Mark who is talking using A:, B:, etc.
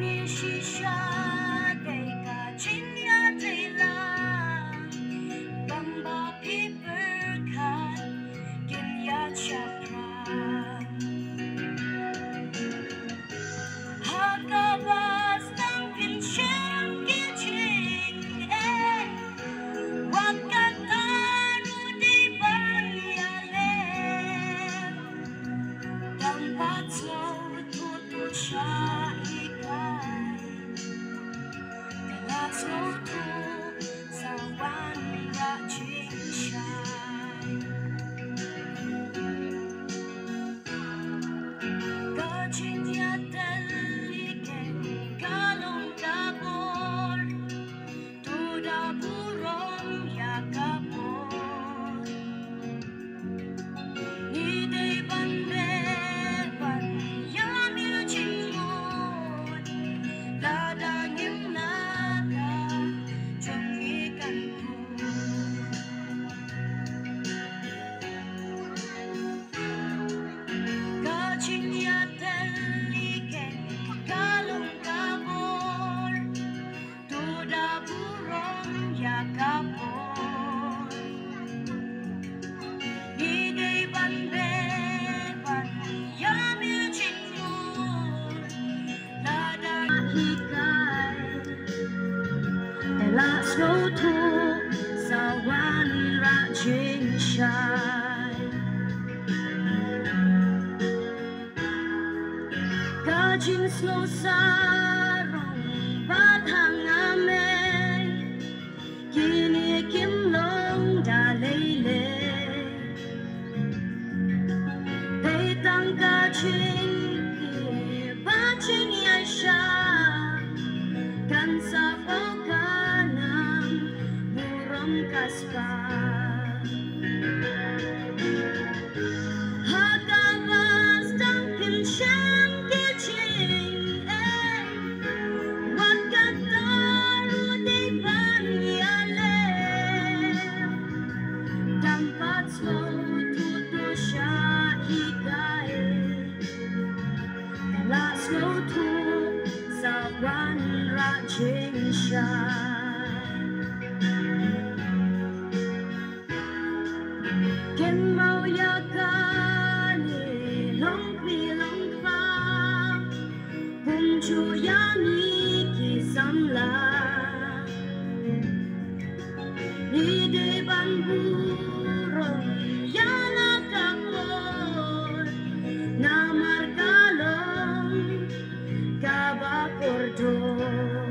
A: 你许下的个亲呀对啦，刚把皮本看，跟呀恰pra，哈个巴当平生的情哎，我个他如的般呀嘞，当把走突突下一个。That's no tool, someone watching shine. Gajin ya talikin, kalong dabor, tuda burong ya kapor. Ni de bandeban, yamil chingmon, ladangim na. Kapor, hindi bandeban, yamil chingur, ladahikay, telas no to, sawan rajin shine. Kajin slow sarong bathang amen. Kini kim long da lele, they tang ka ching, ba ching ya sha, kan sa pau ka nam, buram kaspa. Hagavas tang kim shang ki ching, wat kataru de ban ya. Slow to siya higay, tala slow to sa one rajing siya. Ken mau ya ka ni long pi long pa, kung chu ya ni ki samla, ni de bambu. Yana kapor, na markalong, kabapor do.